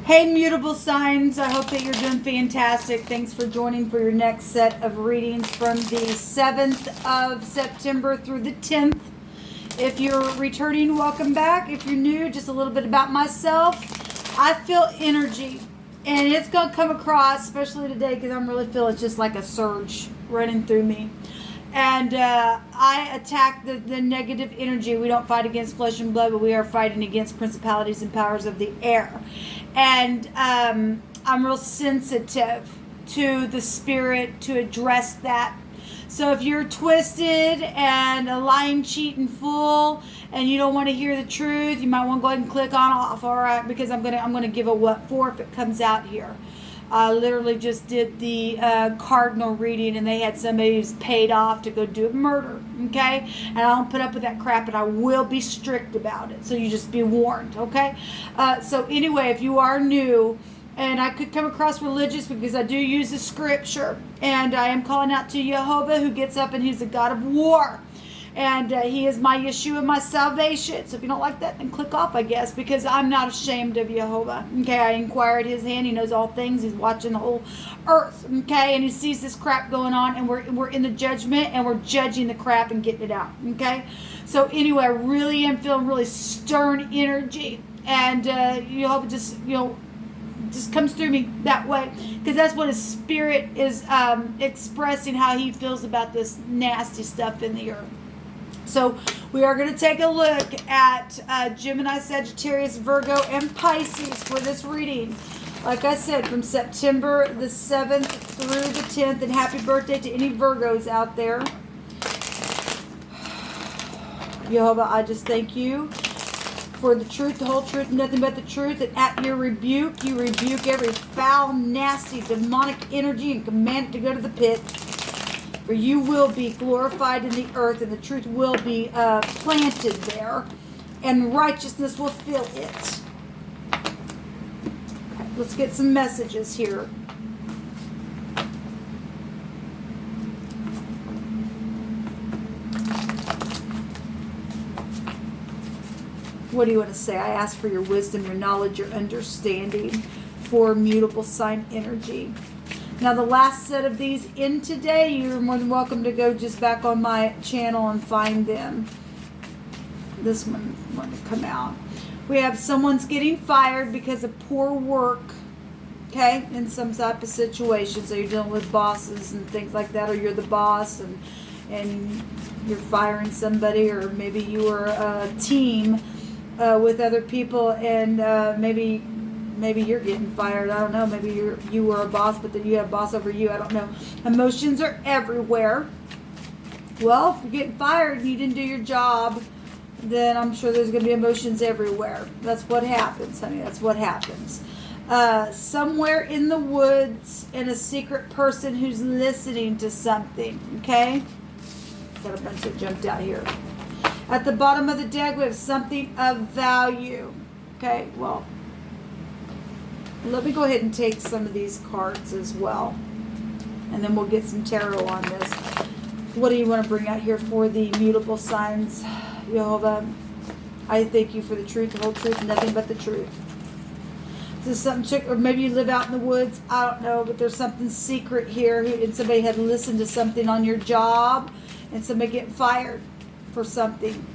Hey, mutable signs. I hope that you're doing fantastic. Thanks for joining for your next set of readings from the 7th of September through the 10th. If you're returning, welcome back. If you're new, just a little bit about myself. I feel energy, and it's going to come across, especially today, because I'm really feeling just like a surge running through me. And I attack the negative energy. We don't fight against flesh and blood, but we are fighting against principalities and powers of the air. And I'm real sensitive to the spirit to address that. So if you're twisted and a lying, cheating fool, and you don't want to hear the truth, you might want to go ahead and click on off, all right? Because I'm gonna give a what for if it comes out here. I literally just did the cardinal reading, and they had somebody who's paid off to go do a murder, okay? And I don't put up with that crap, and I will be strict about it. So you just be warned, okay? So anyway, if you are new, and I could come across religious because I do use the scripture, and I am calling out to Jehovah, who gets up and he's the God of war. And he is my Yeshua, my salvation. So if you don't like that, then click off, I guess, because I'm not ashamed of Jehovah. Okay, I inquire at his hand. He knows all things. He's watching the whole earth. Okay, and he sees this crap going on, and we're in the judgment, and we're judging the crap and getting it out. Okay, so anyway, I really am feeling really stern energy, and Jehovah just comes through me that way, because that's what his spirit is expressing, how he feels about this nasty stuff in the earth. So we are going to take a look at Gemini, Sagittarius, Virgo, and Pisces for this reading. Like I said, from September the 7th through the 10th. And happy birthday to any Virgos out there. Jehovah, I just thank you for the truth, the whole truth, nothing but the truth. And at your rebuke, you rebuke every foul, nasty, demonic energy and command it to go to the pit. For you will be glorified in the earth, and the truth will be planted there, and righteousness will fill it. Okay, let's get some messages here. What do you want to say? I ask for your wisdom, your knowledge, your understanding for mutable sign energy. Now, the last set of these in today, you're more than welcome to go just back on my channel and find them. This one want to come out. We have someone's getting fired because of poor work, okay, in some type of situation. So you're dealing with bosses and things like that, or you're the boss and you're firing somebody, or maybe you were a team with other people, and maybe you're getting fired. I don't know. Maybe you were a boss, but then you have a boss over you. I don't know. Emotions are everywhere. Well, if you're getting fired and you didn't do your job, then I'm sure there's going to be emotions everywhere. That's what happens, honey. That's what happens. Somewhere in the woods, and a secret person who's listening to something. Okay? Got a bunch that jumped out here. At the bottom of the deck, we have something of value. Okay? Well, let me go ahead and take some of these cards as well, and then we'll get some tarot on this. What do you want to bring out here for the mutable signs, Jehovah? I thank you for the truth, the whole truth, nothing but the truth. This is something, or maybe you live out in the woods. I don't know, but there's something secret here, and somebody had listened to something on your job, and somebody getting fired for something.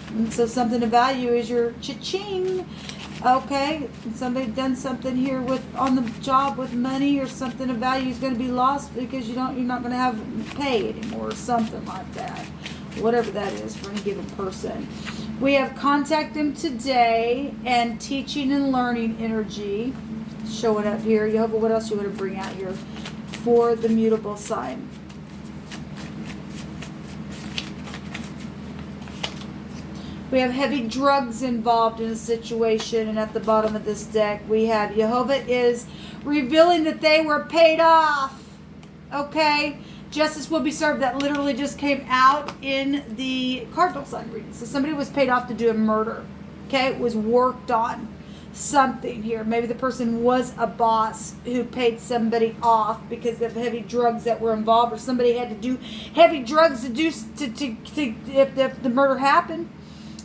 And so something of value is your cha-ching. Okay, somebody done something here on the job with money, or something of value is going to be lost because you're not going to have pay anymore, or something like that. Whatever that is for any given person. We have contact them today, and teaching and learning energy showing up here. Jehovah, what else you want to bring out here for the mutable sign? We have heavy drugs involved in a situation, and at the bottom of this deck, we have Jehovah is revealing that they were paid off. Okay? Justice will be served. That literally just came out in the cardinal sign reading. So somebody was paid off to do a murder. Okay? It was worked on. Something here. Maybe the person was a boss who paid somebody off because of heavy drugs that were involved, or somebody had to do heavy drugs to if the murder happened.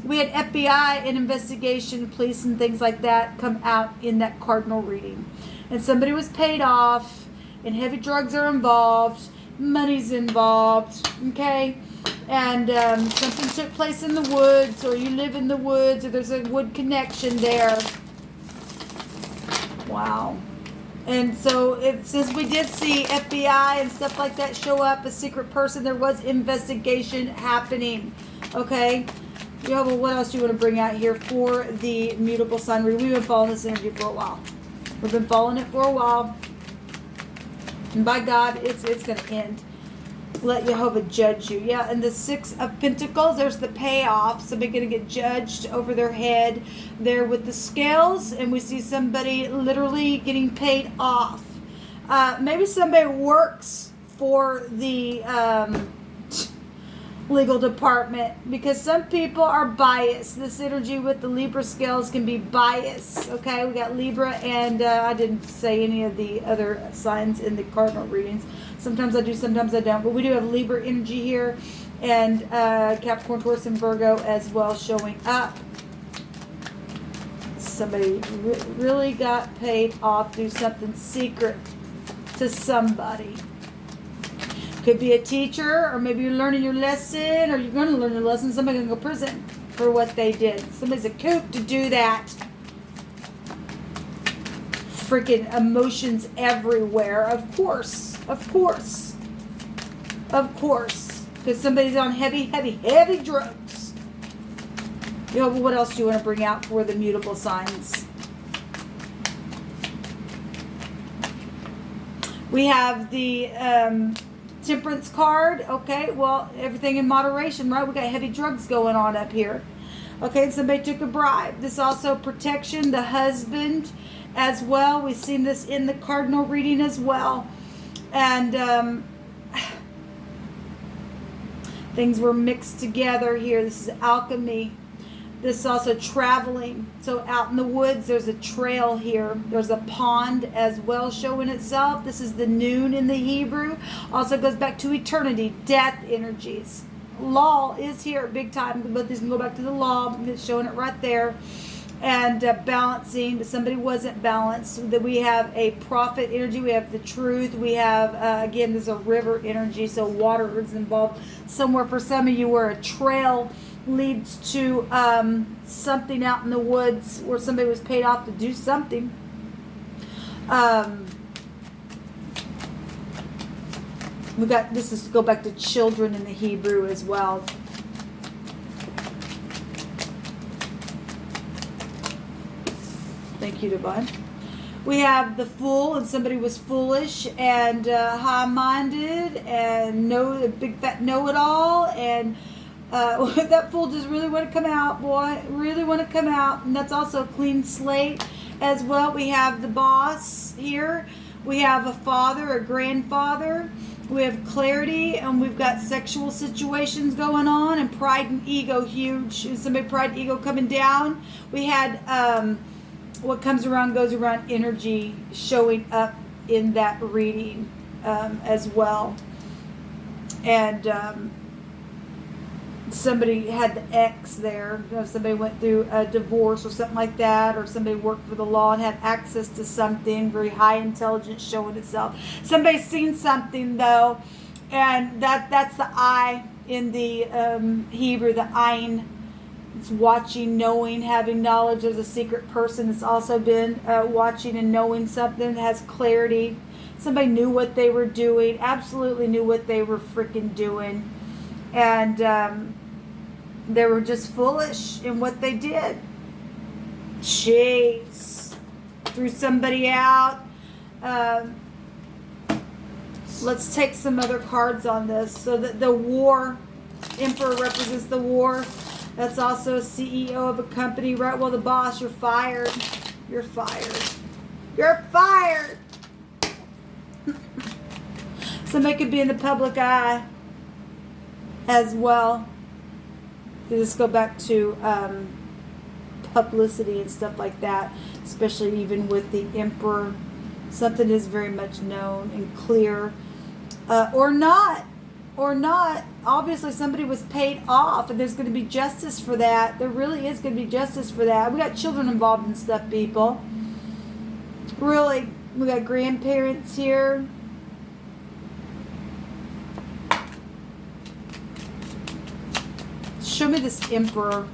We had FBI and investigation, police and things like that come out in that cardinal reading. And somebody was paid off, and heavy drugs are involved, money's involved, okay? And something took place in the woods, or you live in the woods, or there's a wood connection there. Wow. And so since we did see FBI and stuff like that show up, a secret person, there was investigation happening, okay? Yeah, well, what else do you want to bring out here for the mutable sign reading? We've been following this energy for a while. We've been following it for a while. And by God, it's going to end. Let Jehovah judge you. Yeah, and the Six of Pentacles, there's the payoff. Somebody going to get judged over their head there with the scales. And we see somebody literally getting paid off. Maybe somebody works for the legal department, because some people are biased. This energy with the Libra scales can be biased. Okay, we got Libra, and I didn't say any of the other signs in the cardinal readings. Sometimes I do, sometimes I don't, but we do have Libra energy here, and Capricorn, Taurus, and Virgo as well showing up. Somebody really got paid off, do something secret to somebody. Could be a teacher, or maybe you're learning your lesson, or you're going to learn your lesson. Somebody's going to go to prison for what they did. Somebody's a kook to do that. Freaking emotions everywhere. Of course. Of course. Of course. Because somebody's on heavy drugs. You know, what else do you want to bring out for the mutable signs? We have the Temperance card. Okay, well, everything in moderation, right? We got heavy drugs going on up here. Okay, somebody took a bribe. This also protection, the husband as well. We've seen this in the cardinal reading as well. And things were mixed together here. This is alchemy. This is also traveling. So out in the woods, there's a trail here. There's a pond as well showing itself. This is the noon in the Hebrew. Also goes back to eternity, death energies. Law is here big time, but this can go back to the law. It's showing it right there. And balancing, but somebody wasn't balanced. That we have a prophet energy. We have the truth. We have, again, there's a river energy. So water is involved somewhere for some of you, where a trail leads to something out in the woods where somebody was paid off to do something. We got, this is to go back to children in the Hebrew as well. Thank you, Divine. We have the fool, and somebody was foolish and high-minded and a big fat know-it-all, and that fool just really want to come out, boy. Really want to come out. And that's also a clean slate as well. We have the boss here. We have a father, a grandfather. We have clarity, and we've got sexual situations going on, and pride and ego huge. Somebody pride and ego coming down. We had what comes around goes around energy showing up in that reading as well. And somebody had the X there. You know, somebody went through a divorce or something like that, or somebody worked for the law and had access to something very high intelligence showing itself. Somebody's seen something though, and that's the I in the Hebrew, the Ein. It's watching, knowing, having knowledge. There's a secret person that's also been watching and knowing something that has clarity. Somebody knew what they were doing, absolutely knew what they were freaking doing. And they were just foolish in what they did. Jeez. Threw somebody out. Let's take some other cards on this. So the war, Emperor represents the war. That's also a CEO of a company, right? Well, the boss, you're fired. You're fired. You're fired. Somebody could be in the public eye as well. Let's go back to publicity and stuff like that, especially even with the Emperor. Something is very much known and clear, or not. or not, obviously somebody was paid off, and there's going to be justice for that. There really is going to be justice for that. We got children involved in stuff, people. Really, we got grandparents here. Show me this Emperor.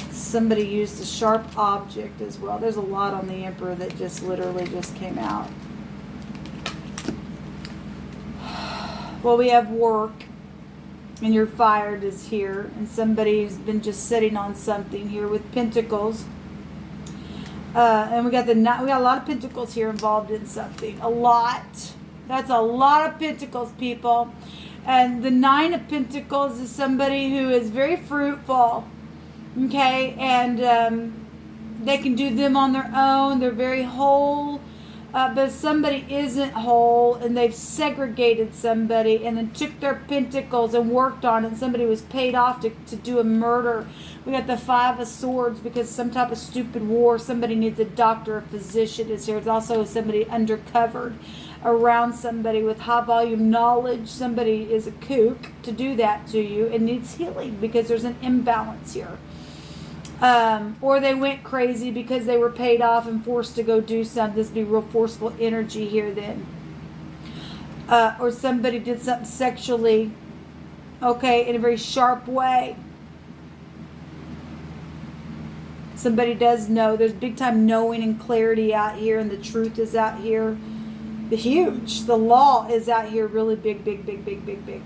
Somebody used a sharp object as well. There's a lot on the Emperor that just literally just came out. Well, we have work, and you're fired is here, and somebody's been just sitting on something here with Pentacles. And we got a lot of Pentacles here involved in something. A lot. That's a lot of Pentacles, people. And the Nine of Pentacles is somebody who is very fruitful. Okay, and they can do them on their own. They're very whole. But if somebody isn't whole and they've segregated somebody and then took their pentacles and worked on it, and somebody was paid off to do a murder. We got the Five of Swords because some type of stupid war. Somebody needs a doctor, a physician is here. It's also somebody undercovered around somebody with high volume knowledge. Somebody is a kook to do that to you and needs healing because there's an imbalance here. Or they went crazy because they were paid off and forced to go do something. This would be real forceful energy here then. Or somebody did something sexually, okay, in a very sharp way. Somebody does know. There's big time knowing and clarity out here, and the truth is out here. The huge. The law is out here really big, big, big, big, big, big.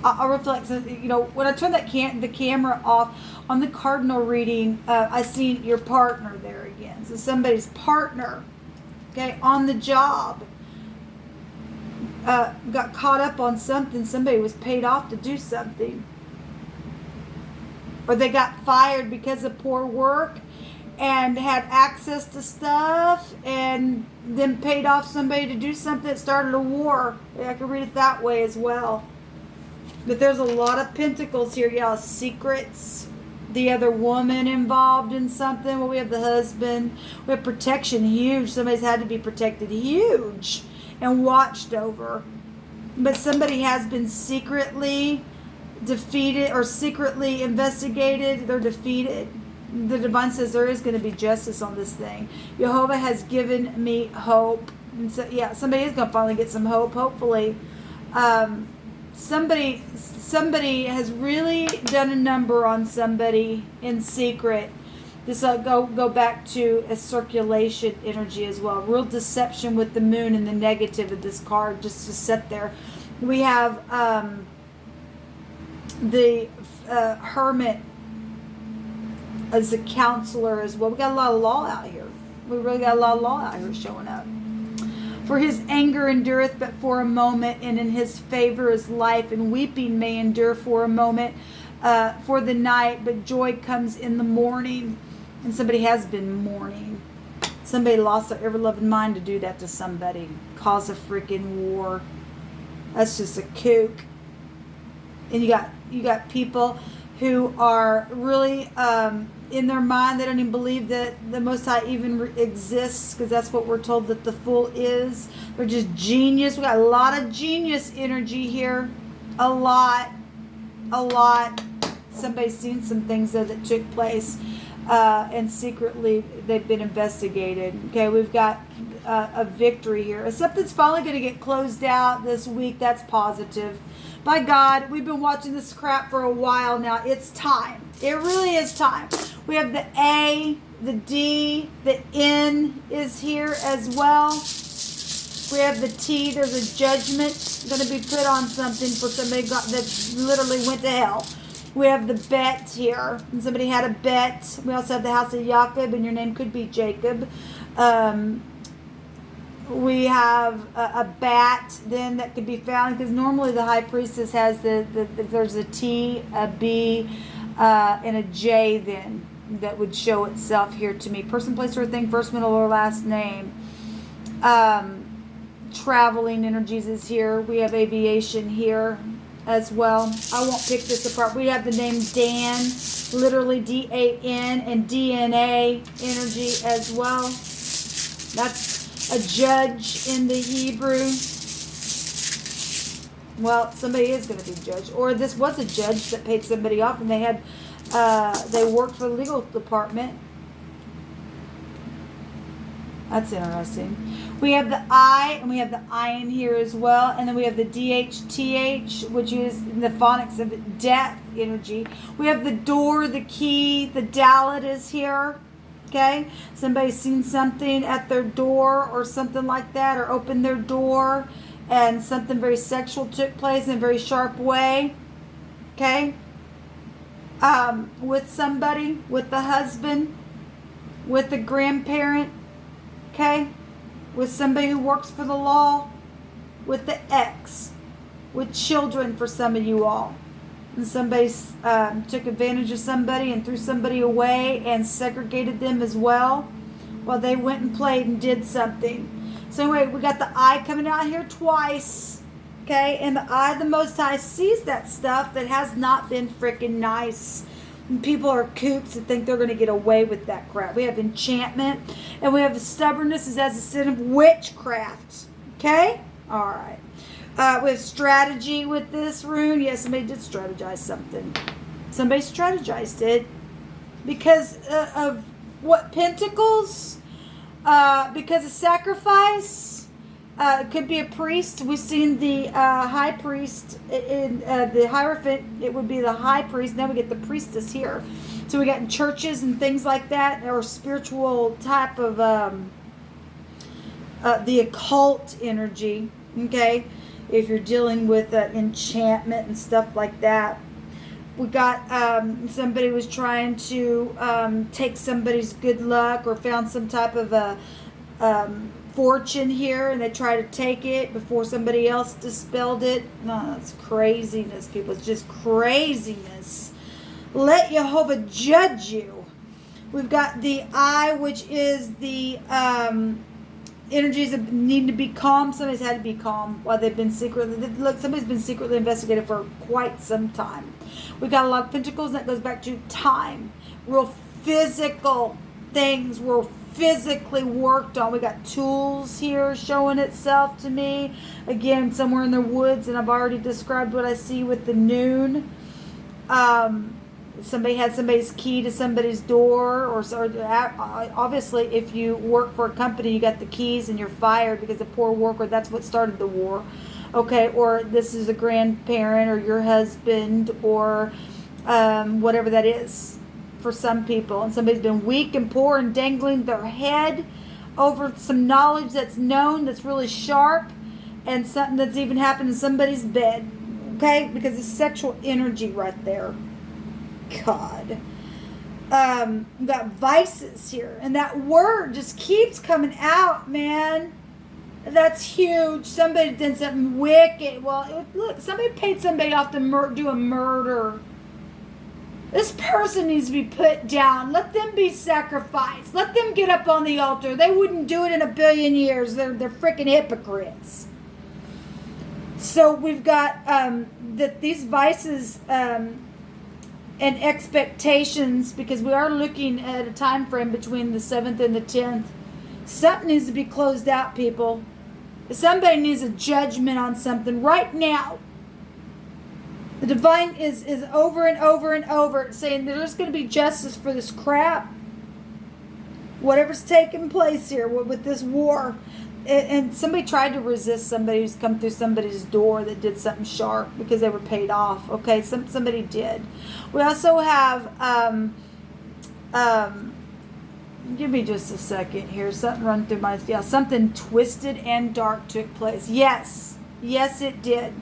I'll reflect, you know, when I turn the camera off on the cardinal reading, I see your partner there again. So somebody's partner, okay, on the job, got caught up on something. Somebody was paid off to do something. Or they got fired because of poor work and had access to stuff and then paid off somebody to do something that started a war. I can read it that way as well. But there's a lot of pentacles here, y'all. Secrets. The other woman involved in something. Well, we have the husband. We have protection. Huge. Somebody's had to be protected. Huge. And watched over. But somebody has been secretly defeated or secretly investigated. They're defeated. The divine says there is going to be justice on this thing. Jehovah has given me hope. And so, yeah, somebody is going to finally get some hope, hopefully. Somebody has really done a number on somebody in secret. This will go back to a circulation energy as well. Real deception with the moon and the negative of this card just to sit there. We have the hermit as a counselor as well. We got a lot of law out here. We really got a lot of law out here showing up. For his anger endureth but for a moment, and in his favor is life, and weeping may endure for a moment, for the night, but joy comes in the morning. And somebody has been mourning. Somebody lost their ever-loving mind to do that to somebody. Cause a freaking war. That's just a kook. And you got people who are really in their mind, they don't even believe that the Most High even exists, because that's what we're told that the Fool is. They're just genius. We got a lot of genius energy here. A lot. Somebody's seen some things that took place, and secretly they've been investigated. Okay, we've got a victory here. Something's finally going to get closed out this week. That's positive. By God, we've been watching this crap for a while now. It's time. It really is time. We have the A, the D, the N is here as well. We have the T. There's a judgment going to be put on something for somebody that literally went to hell. We have the bet here. And somebody had a bet. We also have the house of Jacob, and your name could be Jacob. We have a bat then that could be found, because normally the high priestess has there's a T, a B, and a J then that would show itself here to me. Person, place, or thing, first, middle, or last name. Traveling energies is here. We have aviation here as well. I won't pick this apart. We have the name Dan, literally D-A-N, and DNA energy as well. That's a judge in the Hebrew. Well, somebody is going to be judged. Or this was a judge that paid somebody off and they had, they worked for the legal department. That's interesting. We have the I, and we have the I in here as well. And then we have the DHTH, which is the phonics of death energy. We have the door, the key, the Dalit is here. Okay? Somebody's seen something at their door or something like that, or opened their door, and something very sexual took place in a very sharp way. Okay? With somebody, with the husband, with the grandparent. Okay? With somebody who works for the law, with the ex, with children for some of you all. And somebody took advantage of somebody and threw somebody away and segregated them as well while they went and played and did something. So anyway, we got the I coming out here twice. Okay? And the I, the Most High, sees that stuff that has not been freaking nice. And people are kooks that think they're going to get away with that crap. We have enchantment. And we have stubbornness as a sin of witchcraft. Okay? All right. We have strategy with this rune. Yes, somebody did strategize something. Somebody strategized it. Because of what? Pentacles? Because of sacrifice? It could be a priest. We've seen the high priest in the Hierophant. It would be the high priest. Now we get the priestess here. So we got in churches and things like that, or spiritual type of the occult energy. Okay, if you're dealing with enchantment and stuff like that. We got somebody was trying to take somebody's good luck, or found some type of a fortune here, and they try to take it before somebody else dispelled it. No, that's craziness, people. It's just craziness. Let Jehovah judge you. We've got the I, which is the energies that need to be calm. Somebody's had to be calm while they've been secretly. Look, somebody's been secretly investigated for quite some time. We got a lot of pentacles, and that goes back to time. Real physical things were physically worked on. We got tools here showing itself to me. Again, somewhere in the woods, and I've already described what I see with the noon. Somebody had somebody's key to somebody's door, or obviously if you work for a company, you got the keys and you're fired because of poor worker. That's what started the war. Okay, or this is a grandparent or your husband, or whatever that is for some people. And somebody's been weak and poor and dangling their head over some knowledge that's known, that's really sharp, and something that's even happened in somebody's bed. Okay, because it's sexual energy right there. God. We've got vices here, and that word just keeps coming out, man. That's huge. Somebody did something wicked. Well, look, somebody paid somebody off to do a murder. This person needs to be put down. Let them be sacrificed. Let them get up on the altar. They wouldn't do it in a billion years. They're freaking hypocrites. So we've got that these vices and expectations, because we are looking at a time frame between the 7th and the 10th. Something needs to be closed out, people. Somebody needs a judgment on something right now. The divine is over and over and over saying there's going to be justice for this crap. Whatever's taking place here with this war. And somebody tried to resist somebody who's come through somebody's door that did something sharp because they were paid off. Okay, somebody did. We also have, give me just a second here. Something run through my, something twisted and dark took place. Yes, it did.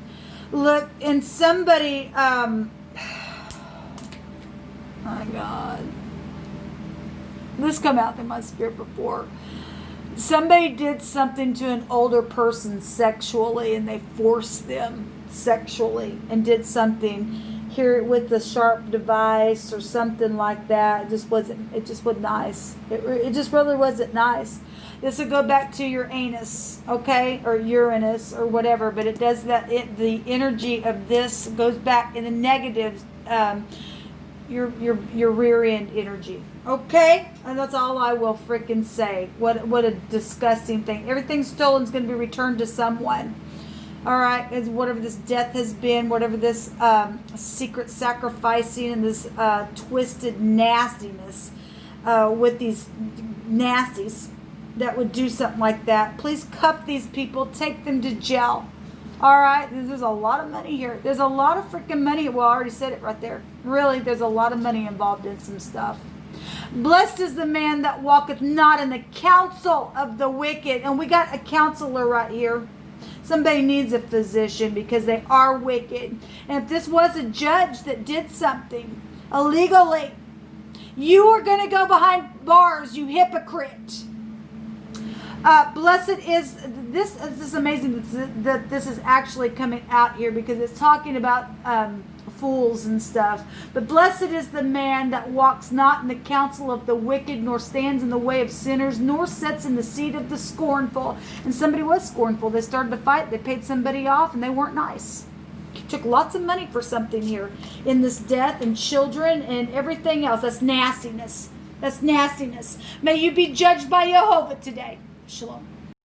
Look, and somebody, my God. This come out in my spirit before. Somebody did something to an older person sexually, and they forced them sexually and did something here with the sharp device or something like that. It just wasn't nice. It just really wasn't nice. This will go back to your anus, okay, or Uranus or whatever, but it does that. The energy of this goes back in the negative, your rear end energy. Okay? And that's all I will freaking say. What a disgusting thing. Everything stolen is going to be returned to someone. All right, is whatever this death has been, whatever this secret sacrificing and this twisted nastiness with these nasties that would do something like that. Please cuff these people, take them to jail. All right, there's a lot of money here. There's a lot of freaking money. Well, I already said it right there. Really, there's a lot of money involved in some stuff. Blessed is the man that walketh not in the counsel of the wicked. And we got a counselor right here. Somebody needs a physician because they are wicked. And if this was a judge that did something illegally, you are going to go behind bars, you hypocrite. Blessed is this. This is amazing that this is actually coming out here because it's talking about fools and stuff. But blessed is the man that walks not in the counsel of the wicked, nor stands in the way of sinners, nor sits in the seat of the scornful. And somebody was scornful. They started to fight. They paid somebody off, and they weren't nice. Took lots of money for something here in this death and children and everything else. That's nastiness. That's nastiness. May you be judged by Jehovah today. Shalom.